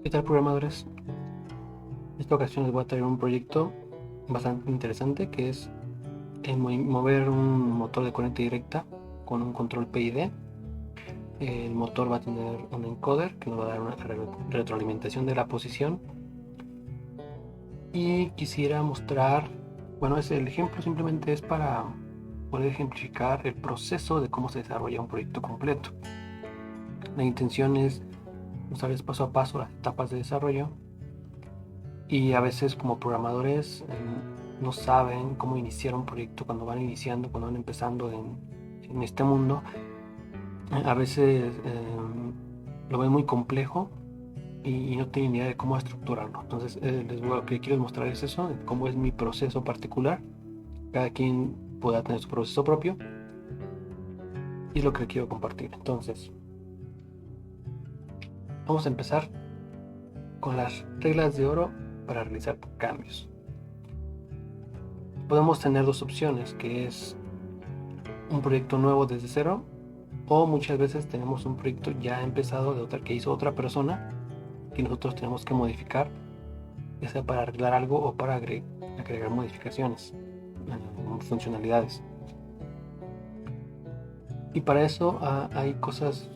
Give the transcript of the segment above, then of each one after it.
¿Qué tal, programadores? En esta ocasión les voy a traer un proyecto bastante interesante que es mover un motor de corriente directa con un control PID. El motor va a tener un encoder que nos va a dar una retroalimentación de la posición. Y quisiera mostrar, bueno, el ejemplo simplemente es para poder ejemplificar el proceso de cómo se desarrolla un proyecto completo. La intención es mostrarles paso a paso las etapas de desarrollo. Y a veces como programadores no saben cómo iniciar un proyecto cuando van iniciando, cuando van empezando en este mundo. A veces lo ven muy complejo y no tienen idea de cómo estructurarlo. Entonces lo que quiero mostrar es eso, de cómo es mi proceso particular. Cada quien pueda tener su proceso propio y es lo que quiero compartir. Entonces, vamos a empezar con las reglas de oro para realizar cambios. Podemos tener dos opciones, que es un proyecto nuevo desde cero, o muchas veces tenemos un proyecto ya empezado que hizo otra persona que nosotros tenemos que modificar, ya sea para arreglar algo o para agregar modificaciones, funcionalidades. Y para eso hay cosas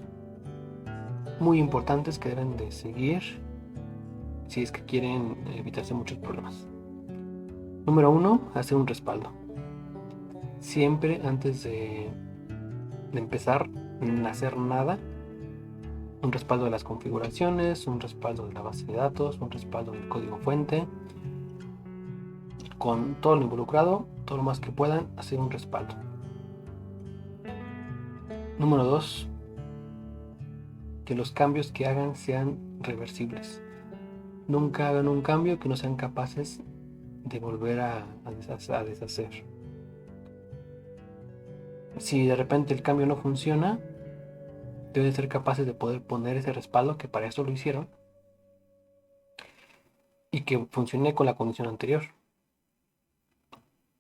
muy importantes que deben de seguir si es que quieren evitarse muchos problemas. Número uno, hacer un respaldo. Siempre antes de empezar a hacer nada, un respaldo de las configuraciones, un respaldo de la base de datos, un respaldo del código fuente, con todo lo involucrado, todo lo más que puedan, hacer un respaldo. Número 2, que los cambios que hagan sean reversibles. Nunca hagan un cambio que no sean capaces de volver a deshacer. Si de repente el cambio no funciona, deben ser capaces de poder poner ese respaldo, que para eso lo hicieron, y que funcione con la condición anterior.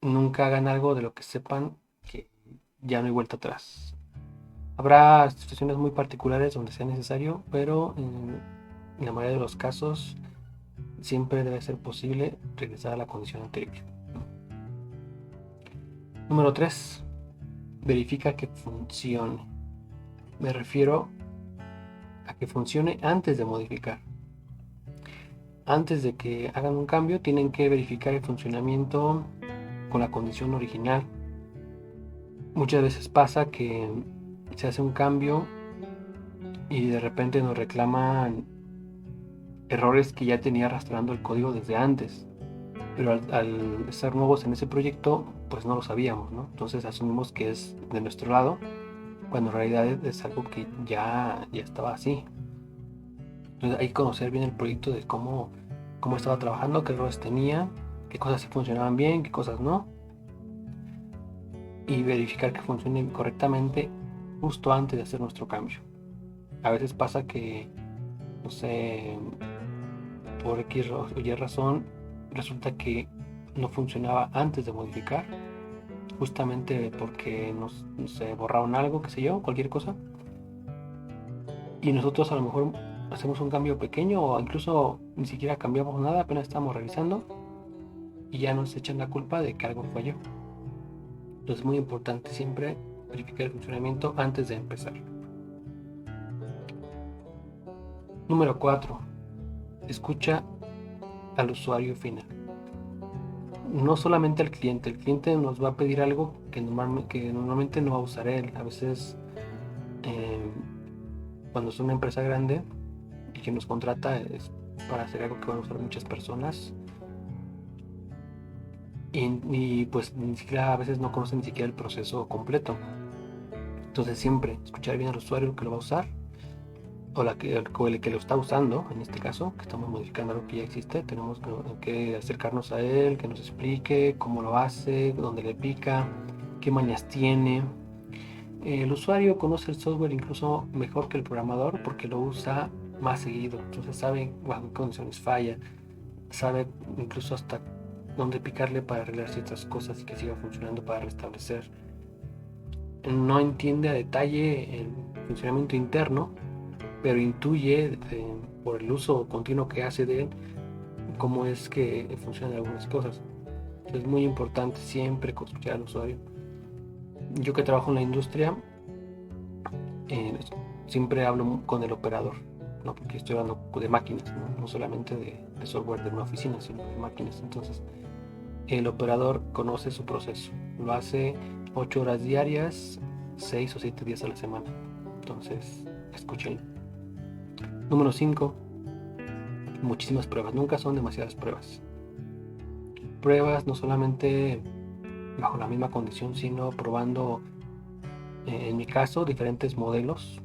Nunca hagan algo de lo que sepan que ya no hay vuelta atrás. Habrá situaciones muy particulares donde sea necesario, pero en la mayoría de los casos siempre debe ser posible regresar a la condición anterior. Número 3. Verifica que funcione. Me refiero a que funcione antes de modificar. Antes de que hagan un cambio, tienen que verificar el funcionamiento con la condición original. Muchas veces pasa que se hace un cambio y de repente nos reclaman errores que ya tenía arrastrando el código desde antes, pero al estar nuevos en ese proyecto pues no lo sabíamos, ¿no? Entonces asumimos que es de nuestro lado, cuando en realidad es algo que ya estaba así. Entonces hay que conocer bien el proyecto de cómo estaba trabajando, qué errores tenía, qué cosas sí funcionaban bien, qué cosas no, y verificar que funcione correctamente justo antes de hacer nuestro cambio. A veces pasa que, no sé, por X o Y razón, resulta que no funcionaba antes de modificar, justamente porque nos borraron algo, qué sé yo, cualquier cosa, y nosotros a lo mejor hacemos un cambio pequeño o incluso ni siquiera cambiamos nada, apenas estamos revisando y ya nos echan la culpa de que algo falló. Entonces es muy importante siempre verificar el funcionamiento antes de empezar. Número 4. Escucha al usuario final. No solamente al cliente. El cliente nos va a pedir algo que normalmente no va a usar él. A veces eh, cuando es una empresa grande y que nos contrata es para hacer algo que van a usar muchas personas y pues ni siquiera a veces no conocen ni siquiera el proceso completo. Entonces siempre escuchar bien al usuario que lo va a usar o el que lo está usando, en este caso, que estamos modificando algo que ya existe. Tenemos que acercarnos a él, que nos explique cómo lo hace, dónde le pica, qué mañas tiene. El usuario conoce el software incluso mejor que el programador porque lo usa más seguido, entonces sabe bajo qué condiciones falla, sabe incluso hasta dónde picarle para arreglar ciertas cosas y que siga funcionando para restablecer. No entiende a detalle el funcionamiento interno, pero intuye por el uso continuo que hace de él cómo es que funcionan algunas cosas. Es muy importante siempre escuchar al usuario. Yo que trabajo en la industria, eh, siempre hablo con el operador, ¿no? Porque estoy hablando de máquinas, no solamente de software de una oficina, sino de máquinas. Entonces, el operador conoce su proceso, lo hace 8 horas diarias, 6 o 7 días a la semana. Entonces, escúchenlo. Número 5, muchísimas pruebas, nunca son demasiadas pruebas. Pruebas no solamente bajo la misma condición, sino probando, en mi caso, diferentes modelos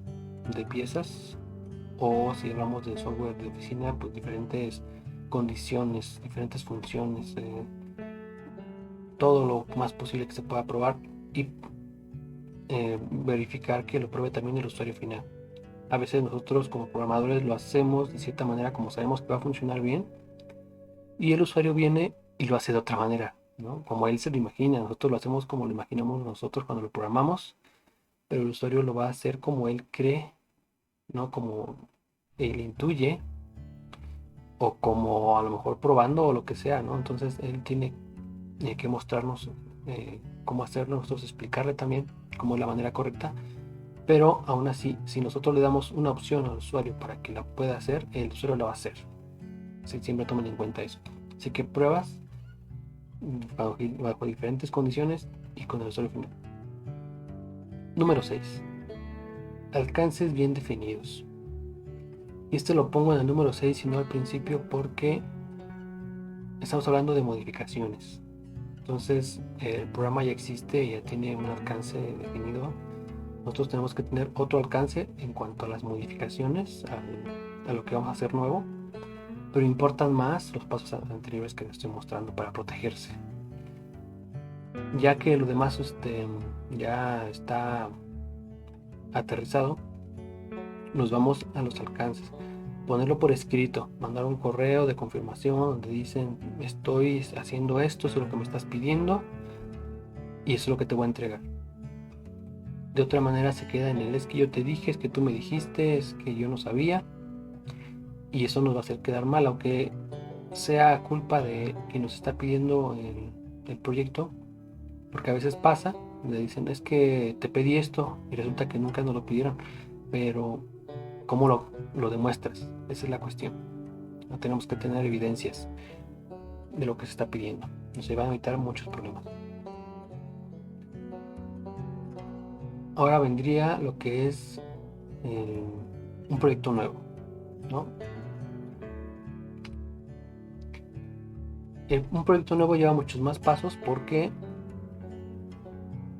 de piezas, o si hablamos de software de oficina, pues diferentes condiciones, diferentes funciones, todo lo más posible que se pueda probar y verificar que lo pruebe también el usuario final. A veces nosotros como programadores lo hacemos de cierta manera como sabemos que va a funcionar bien, y el usuario viene y lo hace de otra manera, ¿no? Como él se lo imagina. Nosotros lo hacemos como lo imaginamos nosotros cuando lo programamos, pero el usuario lo va a hacer como él cree, ¿no? Como él intuye, o como a lo mejor probando o lo que sea, ¿no? Entonces él tiene que mostrarnos cómo hacerlo, nosotros explicarle también cómo es la manera correcta, pero aún así, si nosotros le damos una opción al usuario para que la pueda hacer, el usuario la va a hacer. Sí, siempre tomen en cuenta eso. Así que pruebas bajo diferentes condiciones y con el usuario final. Número 6. Alcances bien definidos. Y este lo pongo en el número 6 y no al principio porque estamos hablando de modificaciones. Entonces el programa ya existe y ya tiene un alcance definido. Nosotros tenemos que tener otro alcance en cuanto a las modificaciones, a lo que vamos a hacer nuevo, pero importan más los pasos anteriores que les estoy mostrando para protegerse. Ya que lo demás ya está aterrizado, nos vamos a los alcances. Ponerlo por escrito, mandar un correo de confirmación donde dicen estoy haciendo esto, eso es lo que me estás pidiendo y eso es lo que te voy a entregar. De otra manera se queda en el es que yo te dije, es que tú me dijiste, es que yo no sabía, y eso nos va a hacer quedar mal, aunque sea culpa de quien nos está pidiendo el proyecto, porque a veces pasa, le dicen es que te pedí esto y resulta que nunca nos lo pidieron, pero ¿cómo lo demuestras? Esa es la cuestión. No tenemos que tener evidencias de lo que se está pidiendo. Nos va a evitar muchos problemas. Ahora vendría lo que es eh, un proyecto nuevo, ¿no? Un proyecto nuevo lleva muchos más pasos porque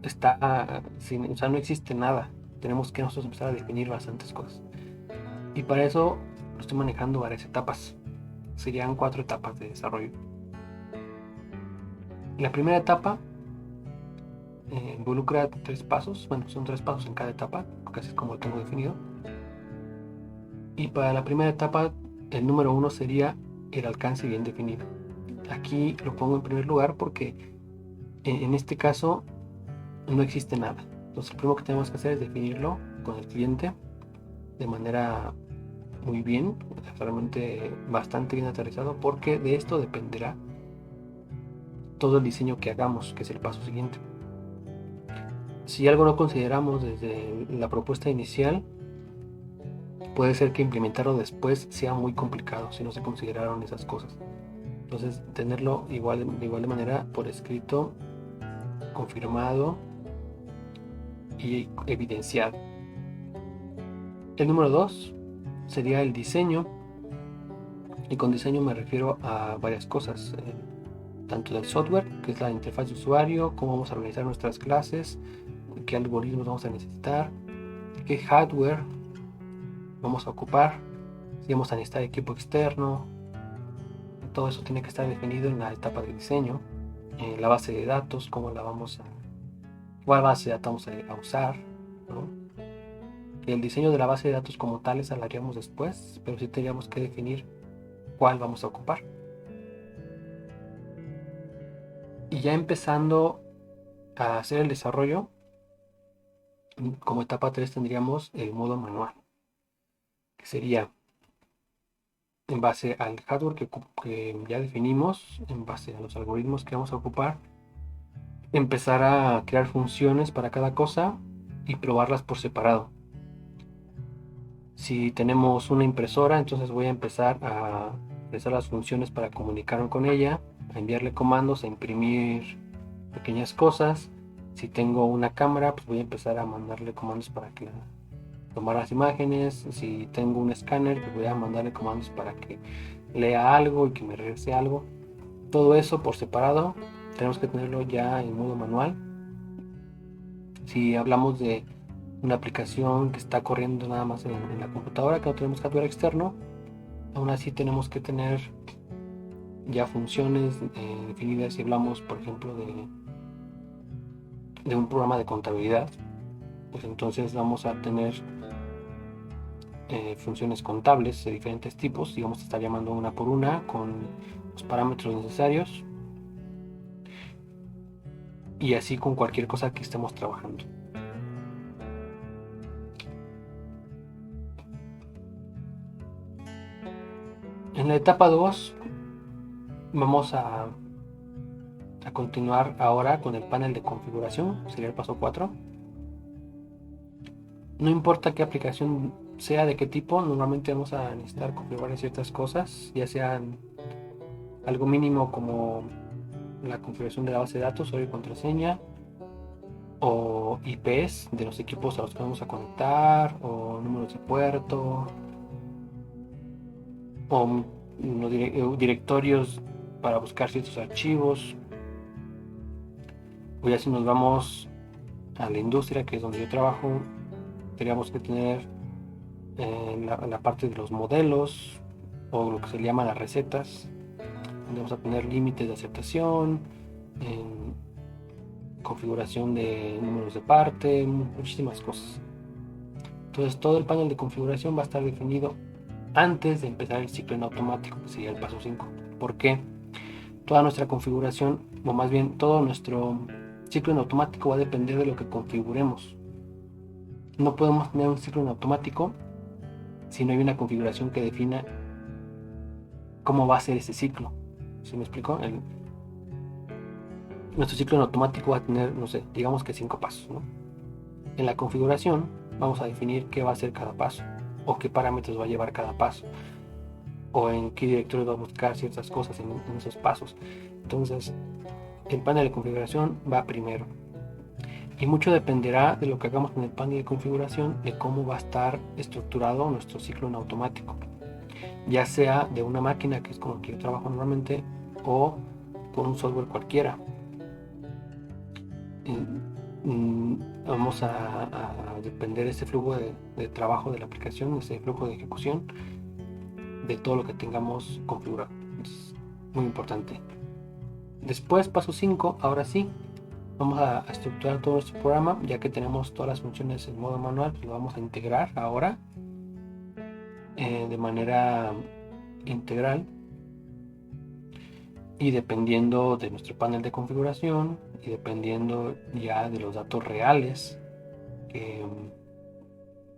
está sin, o sea, no existe nada. Tenemos que nosotros empezar a definir bastantes cosas. Y para eso estoy manejando varias etapas. Serían 4 etapas de desarrollo. La primera etapa involucra 3 pasos. Bueno, son 3 pasos en cada etapa, porque así es como lo tengo definido. Y para la primera etapa, el número 1 sería el alcance bien definido. Aquí lo pongo en primer lugar porque en este caso no existe nada. Entonces, lo primero que tenemos que hacer es definirlo con el cliente de manera muy bien, realmente bastante bien aterrizado, porque de esto dependerá todo el diseño que hagamos, que es el paso siguiente. Si algo no consideramos desde la propuesta inicial, puede ser que implementarlo después sea muy complicado si no se consideraron esas cosas. Entonces, tenerlo de igual manera por escrito, confirmado y evidenciado. El número 2 sería el diseño, y con diseño me refiero a varias cosas, tanto del software, que es la interfaz de usuario, cómo vamos a organizar nuestras clases, qué algoritmos vamos a necesitar, qué hardware vamos a ocupar, si vamos a necesitar equipo externo. Todo eso tiene que estar definido en la etapa de diseño. La base de datos, cómo la vamos a, cuál base de datos vamos a usar, ¿no? El diseño de la base de datos como tal la haríamos después, pero sí tendríamos que definir cuál vamos a ocupar. Y ya empezando a hacer el desarrollo, como etapa 3 tendríamos el modo manual. que sería en base al hardware que ya definimos, en base a los algoritmos que vamos a ocupar, empezar a crear funciones para cada cosa y probarlas por separado. Si tenemos una impresora, entonces voy a empezar a realizar las funciones para comunicarme con ella, a enviarle comandos, a imprimir pequeñas cosas. Si tengo una cámara, pues voy a empezar a mandarle comandos para que tomar las imágenes. Si tengo un escáner, pues voy a mandarle comandos para que lea algo y que me regrese algo. Todo eso por separado tenemos que tenerlo ya en modo manual. Si hablamos de una aplicación que está corriendo nada más en la computadora, que no tenemos hardware externo, aún así tenemos que tener ya funciones definidas. Si hablamos, por ejemplo, de un programa de contabilidad, pues entonces vamos a tener funciones contables de diferentes tipos y vamos a estar llamando una por una con los parámetros necesarios, y así con cualquier cosa que estemos trabajando. En la etapa 2 vamos a continuar ahora con el panel de configuración, sería el paso 4. No importa qué aplicación sea, de qué tipo, normalmente vamos a necesitar configurar ciertas cosas, ya sean algo mínimo como la configuración de la base de datos, usuario y contraseña, o IPs de los equipos a los que vamos a conectar, o números de puerto, o directorios para buscar ciertos archivos. O ya si nos vamos a la industria, que es donde yo trabajo, tendríamos que tener la parte de los modelos, o lo que se le llama las recetas, donde vamos a tener límites de aceptación, configuración de números de parte, muchísimas cosas. Entonces todo el panel de configuración va a estar definido antes de empezar el ciclo en automático, que sería el paso 5. ¿Por qué? Toda nuestra configuración, o más bien todo nuestro ciclo en automático, va a depender de lo que configuremos. No podemos tener un ciclo en automático si no hay una configuración que defina cómo va a ser ese ciclo. ¿Sí me explico? Nuestro ciclo en automático va a tener, no sé, digamos que 5 pasos, ¿no? En la configuración vamos a definir qué va a ser cada paso, o qué parámetros va a llevar cada paso, o en qué directorio va a buscar ciertas cosas en esos pasos. Entonces, el panel de configuración va primero. Y mucho dependerá de lo que hagamos en el panel de configuración, de cómo va a estar estructurado nuestro ciclo en automático. Ya sea de una máquina, que es con la que yo trabajo normalmente, o con un software cualquiera. Vamos a depender de ese flujo de trabajo de la aplicación, ese flujo de ejecución, de todo lo que tengamos configurado. Es muy importante. Después, paso 5, ahora sí, vamos a estructurar todo nuestro programa. Ya que tenemos todas las funciones en modo manual, pues lo vamos a integrar ahora de manera integral, y dependiendo de nuestro panel de configuración y dependiendo ya de los datos reales que,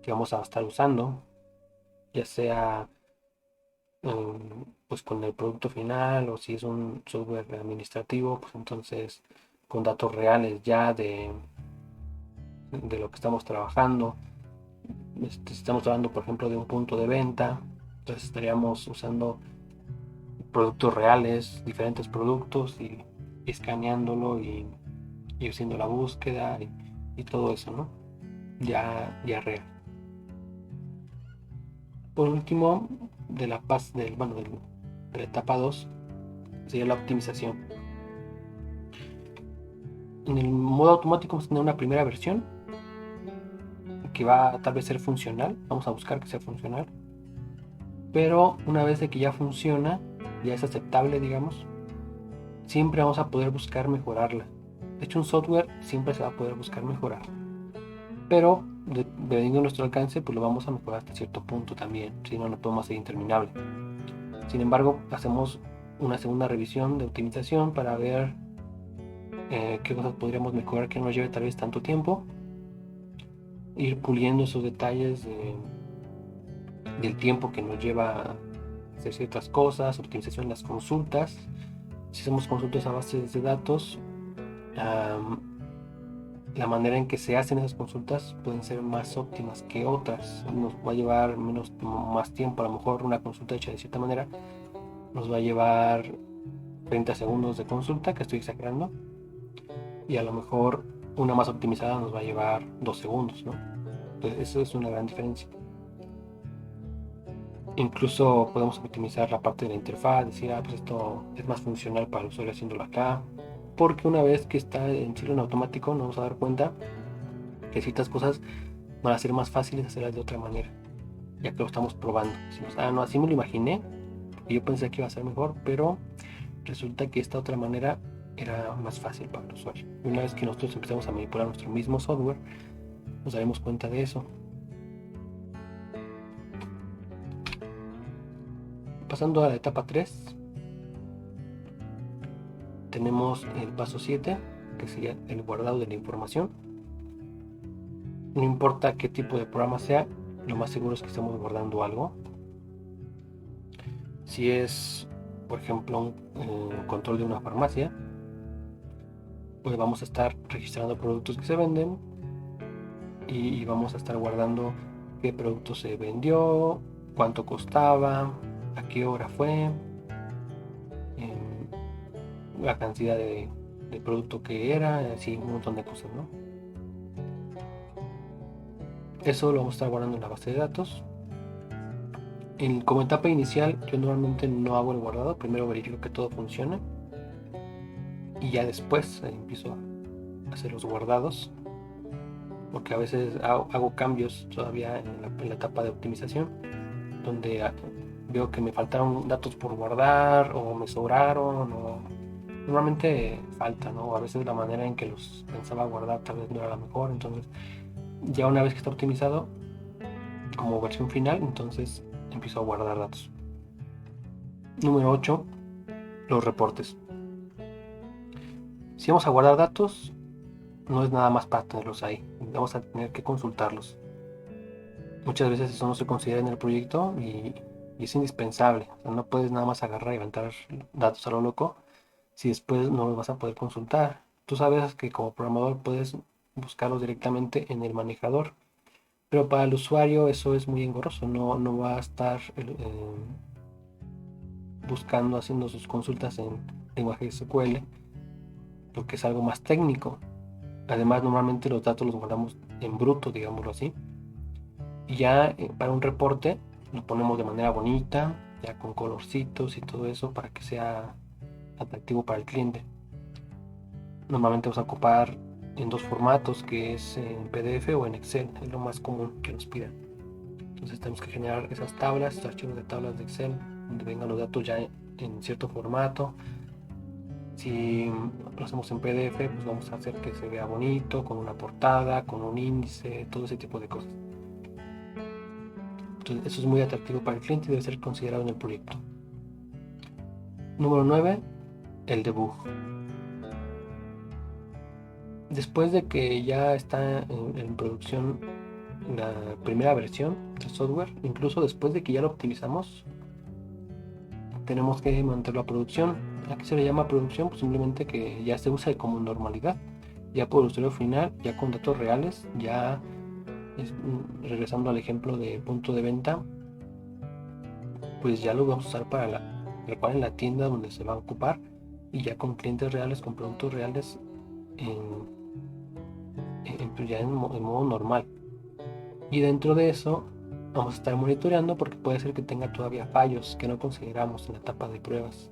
que vamos a estar usando, ya sea pues con el producto final, o si es un software administrativo, pues entonces con datos reales ya de lo que estamos trabajando. Si estamos hablando, por ejemplo, de un punto de venta, entonces estaríamos usando productos reales, diferentes productos, y escaneándolo y haciendo la búsqueda y todo eso, ¿no? Ya real. Por último, de la etapa 2 sería la optimización. En el modo automático vamos a tener una primera versión que va a tal vez ser funcional, vamos a buscar que sea funcional, pero una vez de que ya funciona, ya es aceptable, digamos, siempre vamos a poder buscar mejorarla. De hecho, un software siempre se va a poder buscar mejorar, pero dependiendo de nuestro alcance, pues lo vamos a mejorar hasta cierto punto también, si no, no podemos ser interminable. Sin embargo, hacemos una segunda revisión de optimización para ver qué cosas podríamos mejorar que no nos lleve tal vez tanto tiempo, ir puliendo esos detalles del tiempo que nos lleva hacer ciertas cosas, optimización en las consultas. Si hacemos consultas a bases de datos, la manera en que se hacen esas consultas pueden ser más óptimas que otras. Nos va a llevar más tiempo. A lo mejor una consulta hecha de cierta manera nos va a llevar 30 segundos de consulta, que estoy exagerando, y a lo mejor una más optimizada nos va a llevar 2 segundos, ¿no? Entonces eso es una gran diferencia. Incluso podemos optimizar la parte de la interfaz, decir, pues esto es más funcional para el usuario haciéndolo acá, porque una vez que está en ciclo en automático nos vamos a dar cuenta que ciertas cosas van a ser más fáciles hacerlas de otra manera, ya que lo estamos probando. Decimos, no, así me lo imaginé, y yo pensé que iba a ser mejor, pero resulta que esta otra manera era más fácil para el usuario. Y una vez que nosotros empezamos a manipular nuestro mismo software, nos daremos cuenta de eso. Pasando a la etapa 3, tenemos el paso 7, que sería el guardado de la información. No importa qué tipo de programa sea, lo más seguro es que estemos guardando algo. Si es, por ejemplo, un control de una farmacia, pues vamos a estar registrando productos que se venden y vamos a estar guardando qué producto se vendió, cuánto costaba, a qué hora fue, la cantidad de producto que era, así un montón de cosas, ¿no? Eso lo vamos a estar guardando en la base de datos. Como etapa inicial, yo normalmente no hago el guardado, primero verifico que todo funcione y ya después empiezo a hacer los guardados, porque a veces hago cambios todavía en la etapa de optimización, donde veo que me faltaron datos por guardar o me sobraron, o normalmente falta, ¿no? A veces la manera en que los pensaba guardar tal vez no era la mejor. Entonces ya una vez que está optimizado como versión final, entonces empiezo a guardar datos. Número 8, los reportes. Si vamos a guardar datos, no es nada más para tenerlos ahí, vamos a tener que consultarlos. Muchas veces eso no se considera en el proyecto y es indispensable. O sea, no puedes nada más agarrar y levantar datos a lo loco si después no los vas a poder consultar. Tú sabes que como programador puedes buscarlos directamente en el manejador, pero para el usuario eso es muy engorroso. No va a estar buscando, haciendo sus consultas en lenguaje SQL, porque es algo más técnico. Además, normalmente los datos los guardamos en bruto, digámoslo así. Y ya para un reporte lo ponemos de manera bonita, ya con colorcitos y todo eso para que sea atractivo para el cliente. Normalmente vamos a ocupar en 2 formatos, que es en PDF o en Excel, es lo más común que nos pidan. Entonces tenemos que generar esas tablas, estos archivos de tablas de Excel, donde vengan los datos ya en cierto formato. Si lo hacemos en PDF, pues vamos a hacer que se vea bonito, con una portada, con un índice, todo ese tipo de cosas. Entonces eso es muy atractivo para el cliente y debe ser considerado en el proyecto. Número 9, el debug. Después de que ya está en producción la primera versión del software, incluso después de que ya lo optimizamos, tenemos que mantenerlo a producción. ¿A qué se le llama producción? Pues simplemente que ya se usa como normalidad, ya por el usuario final, ya con datos reales, ya regresando al ejemplo de punto de venta, pues ya lo vamos a usar para el cual en la tienda donde se va a ocupar, y ya con clientes reales, con productos reales ya en modo normal. Y dentro de eso vamos a estar monitoreando, porque puede ser que tenga todavía fallos que no consideramos en la etapa de pruebas.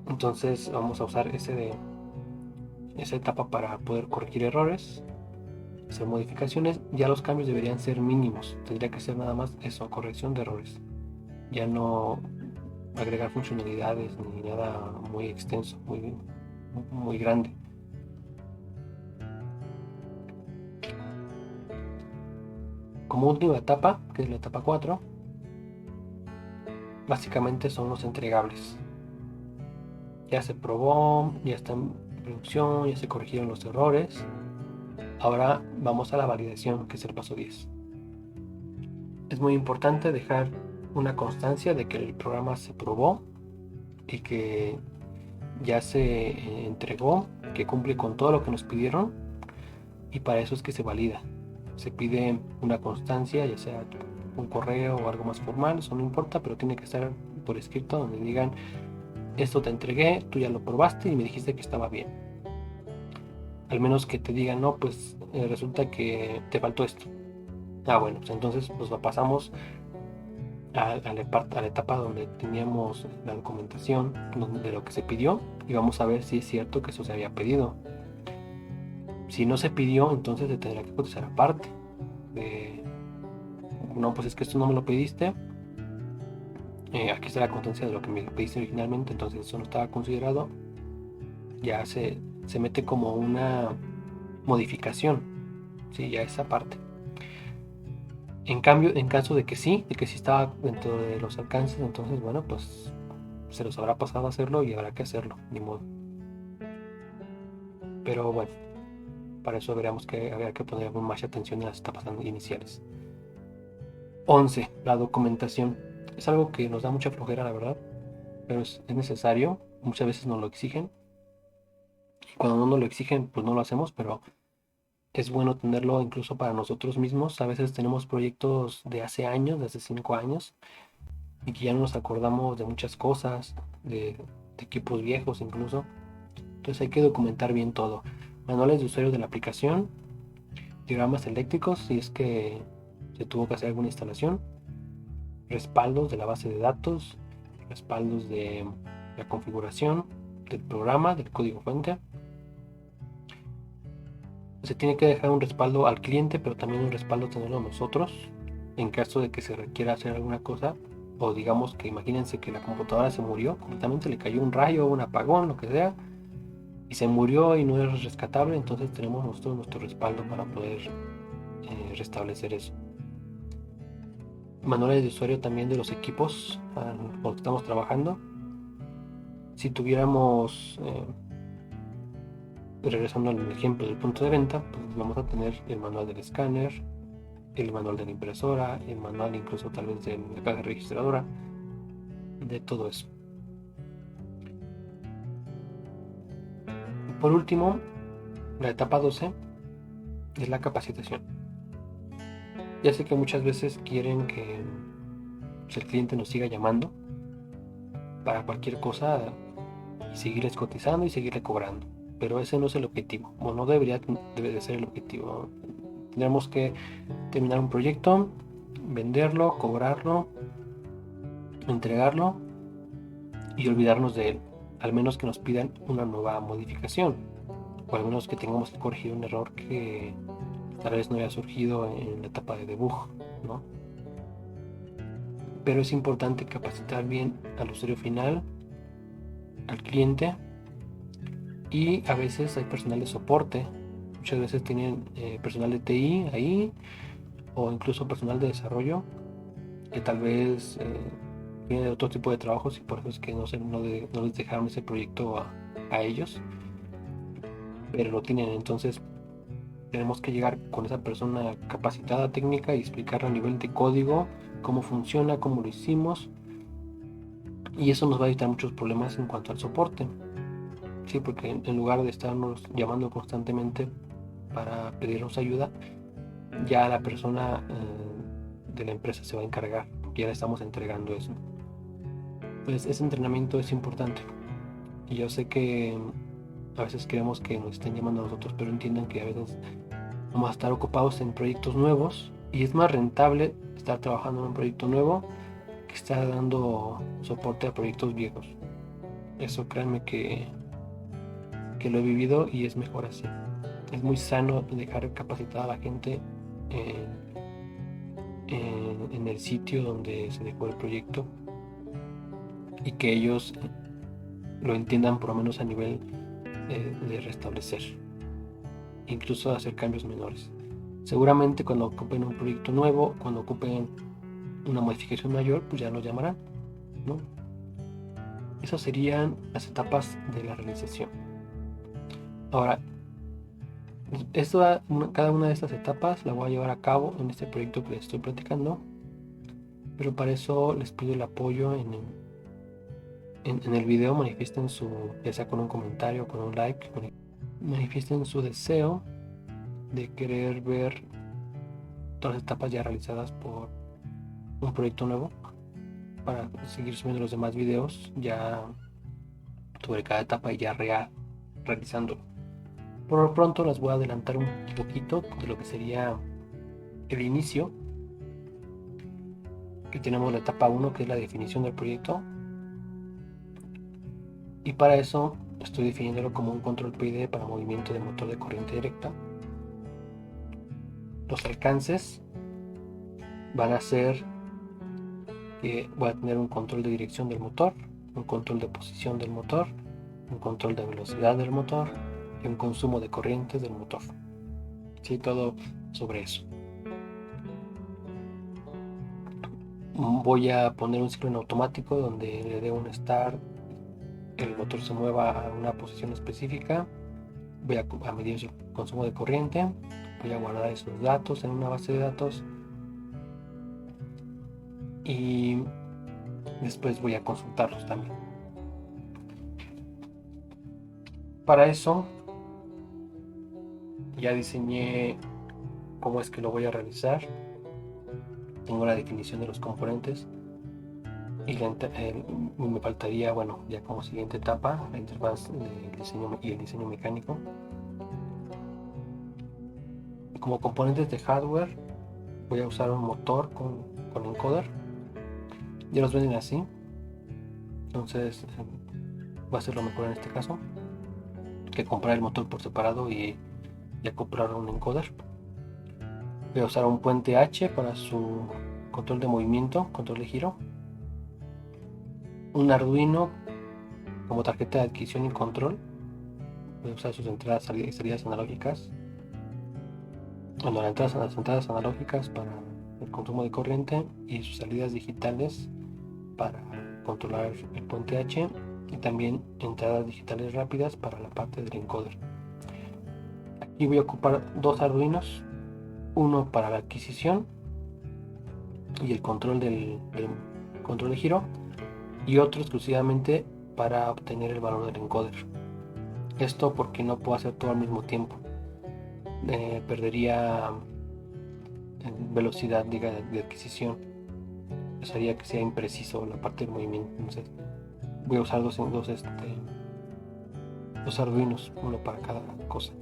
Entonces vamos a usar esa etapa para poder corregir errores, hacer modificaciones. Ya los cambios deberían ser mínimos, tendría que ser nada más eso, corrección de errores, ya no agregar funcionalidades ni nada muy extenso, muy grande. Como última etapa, que es la etapa 4, básicamente son los entregables. Ya se probó, ya está en producción, ya se corrigieron los errores. Ahora vamos a la validación, que es el paso 10. es muy importante dejar una constancia de que el programa se probó y que ya se entregó, que cumple con todo lo que nos pidieron, y para eso es que se valida. Se pide una constancia, ya sea un correo o algo más formal, eso no importa, pero tiene que estar por escrito donde digan: esto te entregué, tú ya lo probaste y me dijiste que estaba bien. Al menos que te digan: no, pues resulta que te faltó esto. Bueno, pues entonces pues lo pasamos a la etapa donde teníamos la documentación de lo que se pidió, y vamos a ver si es cierto que eso se había pedido. Si no se pidió, entonces se tendrá que cotizar aparte. No, pues es que esto no me lo pediste. Aquí está la constancia de lo que me pediste originalmente, entonces eso no estaba considerado. Ya se mete como una modificación, ¿sí? Ya esa parte. En cambio, en caso de que sí estaba dentro de los alcances, entonces bueno, pues se los habrá pasado a hacerlo y habrá que hacerlo, ni modo. Pero bueno, para eso veremos que habría que poner más atención en las etapas iniciales. 11. La documentación. Es algo que nos da mucha flojera, la verdad, pero es necesario. Muchas veces nos lo exigen. Y cuando no nos lo exigen, pues no lo hacemos, pero es bueno tenerlo incluso para nosotros mismos. A veces tenemos proyectos de hace años, de hace 5 años, y que ya no nos acordamos de muchas cosas, de equipos viejos incluso. Entonces hay que documentar bien todo. Manuales de usuario de la aplicación, diagramas eléctricos si es que se tuvo que hacer alguna instalación, respaldos de la base de datos, respaldos de la configuración del programa, del código fuente. Se tiene que dejar un respaldo al cliente, pero también un respaldo tenerlo nosotros en caso de que se requiera hacer alguna cosa, o digamos que imagínense que la computadora se murió completamente, le cayó un rayo, un apagón, lo que sea, y se murió y no es rescatable. Entonces tenemos nosotros nuestro respaldo para poder restablecer eso. Manuales de usuario también de los equipos con los que estamos trabajando. Si tuviéramos, regresando al ejemplo del punto de venta, pues vamos a tener el manual del escáner, el manual de la impresora, el manual incluso tal vez de la caja registradora, de todo eso. Por último, la etapa 12 es la capacitación. Ya sé que muchas veces quieren que el cliente nos siga llamando para cualquier cosa y seguirles cotizando y seguirle cobrando, pero ese no es el objetivo, o no debe de ser el objetivo. Tenemos que terminar un proyecto, venderlo, cobrarlo, entregarlo y olvidarnos de él, al menos que nos pidan una nueva modificación, o al menos que tengamos que corregir un error que tal vez no haya surgido en la etapa de debug, ¿no? Pero es importante capacitar bien al usuario final, al cliente, y a veces hay personal de soporte. Muchas veces tienen personal de TI ahí, o incluso personal de desarrollo que tal vez viene de otro tipo de trabajos, y por eso es que no les dejaron ese proyecto a ellos, pero lo tienen. Entonces tenemos que llegar con esa persona capacitada técnica y explicarle a nivel de código cómo funciona, cómo lo hicimos, y eso nos va a evitar muchos problemas en cuanto al soporte. Sí, porque en lugar de estarnos llamando constantemente para pedirnos ayuda, ya la persona de la empresa se va a encargar, porque ya le estamos entregando eso. Pues ese entrenamiento es importante. Y yo sé que a veces queremos que nos estén llamando a nosotros, pero entiendan que a veces vamos a estar ocupados en proyectos nuevos, y es más rentable estar trabajando en un proyecto nuevo que estar dando soporte a proyectos viejos. Eso créanme que lo he vivido y es mejor así. Es muy sano dejar capacitada a la gente en el sitio donde se dejó el proyecto, y que ellos lo entiendan por lo menos a nivel de restablecer, incluso hacer cambios menores. Seguramente cuando ocupen un proyecto nuevo, cuando ocupen una modificación mayor, pues ya nos llamarán, ¿no? Esas serían las etapas de la realización. Ahora, cada una de estas etapas la voy a llevar a cabo en este proyecto que les estoy platicando, pero para eso les pido el apoyo en el video. Manifiesten ya sea con un comentario, con un like, manifiesten su deseo de querer ver todas las etapas ya realizadas por un proyecto nuevo, para seguir subiendo los demás videos ya sobre cada etapa y ya realizando. Por lo pronto les voy a adelantar un poquito de lo que sería el inicio, que tenemos la etapa 1, que es la definición del proyecto, y para eso estoy definiéndolo como un control PID para movimiento de motor de corriente directa. Los alcances van a ser que voy a tener un control de dirección del motor, un control de posición del motor, un control de velocidad del motor y un consumo de corrientes del motor. Sí, todo sobre eso. Voy a poner un ciclo en automático donde le dé un start, el motor se mueva a una posición específica. Voy a medir su consumo de corriente, voy a guardar esos datos en una base de datos y después voy a consultarlos también. Para eso ya diseñé cómo es que lo voy a realizar. Tengo la definición de los componentes y me faltaría, bueno, ya como siguiente etapa, la interfaz del diseño y el diseño mecánico. Como componentes de hardware voy a usar un motor con encoder. Ya los venden así, entonces va a ser lo mejor en este caso que comprar el motor por separado y comprar un encoder. Voy a usar un puente H para su control de movimiento, control de giro, un Arduino como tarjeta de adquisición y control. Voy a usar sus entradas y salidas analógicas, las entradas analógicas para el consumo de corriente y sus salidas digitales para controlar el puente H, y también entradas digitales rápidas para la parte del encoder. Aquí voy a ocupar dos Arduinos, uno para la adquisición y el control del control de giro, y otro exclusivamente para obtener el valor del encoder. Esto porque no puedo hacer todo al mismo tiempo, perdería velocidad de adquisición. Eso haría que sea impreciso la parte del movimiento. Entonces voy a usar dos Arduinos, uno para cada cosa.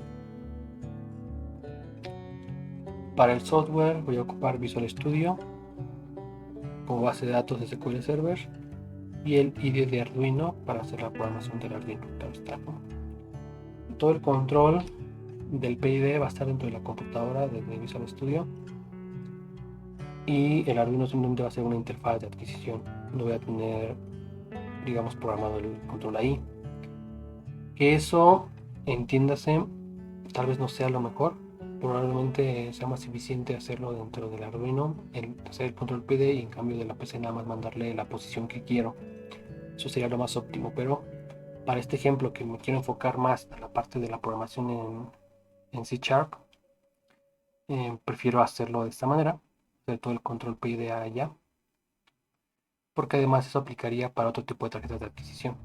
Para el software voy a ocupar Visual Studio como base de datos de SQL Server y el IDE de Arduino para hacer la programación del Arduino. Todo el control del PID va a estar dentro de la computadora de Visual Studio, y el Arduino simplemente va a ser una interfaz de adquisición. No voy a tener, digamos, programado el control ahí. Que eso, entiéndase, tal vez no sea lo mejor. Probablemente sea más eficiente hacerlo dentro del Arduino, hacer el control PID, y en cambio de la PC nada más mandarle la posición que quiero. Eso sería lo más óptimo, pero para este ejemplo que me quiero enfocar más a la parte de la programación en C#, prefiero hacerlo de esta manera, hacer todo el control PID allá, porque además eso aplicaría para otro tipo de tarjetas de adquisición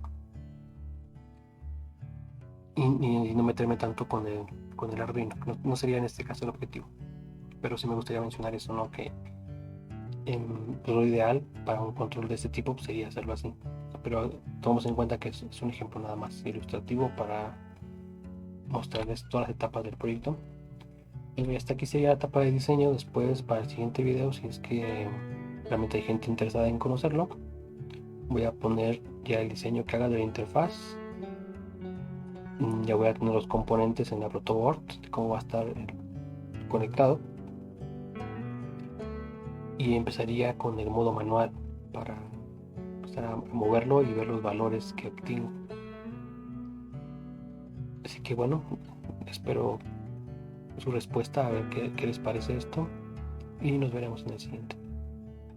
y no meterme tanto con el Arduino. No sería en este caso el objetivo, pero sí me gustaría mencionar eso, ¿no? Que lo ideal para un control de este tipo pues, sería hacerlo así, pero tomemos en cuenta que es un ejemplo nada más ilustrativo para mostrarles todas las etapas del proyecto. Y hasta aquí sería la etapa de diseño. Después, para el siguiente video, si es que realmente hay gente interesada en conocerlo, voy a poner ya el diseño que haga de la interfaz. Ya voy a tener los componentes en la protoboard, cómo va a estar conectado, y empezaría con el modo manual para empezar a moverlo y ver los valores que obtengo. Así que bueno, espero su respuesta, a ver qué les parece esto, y nos veremos en el siguiente.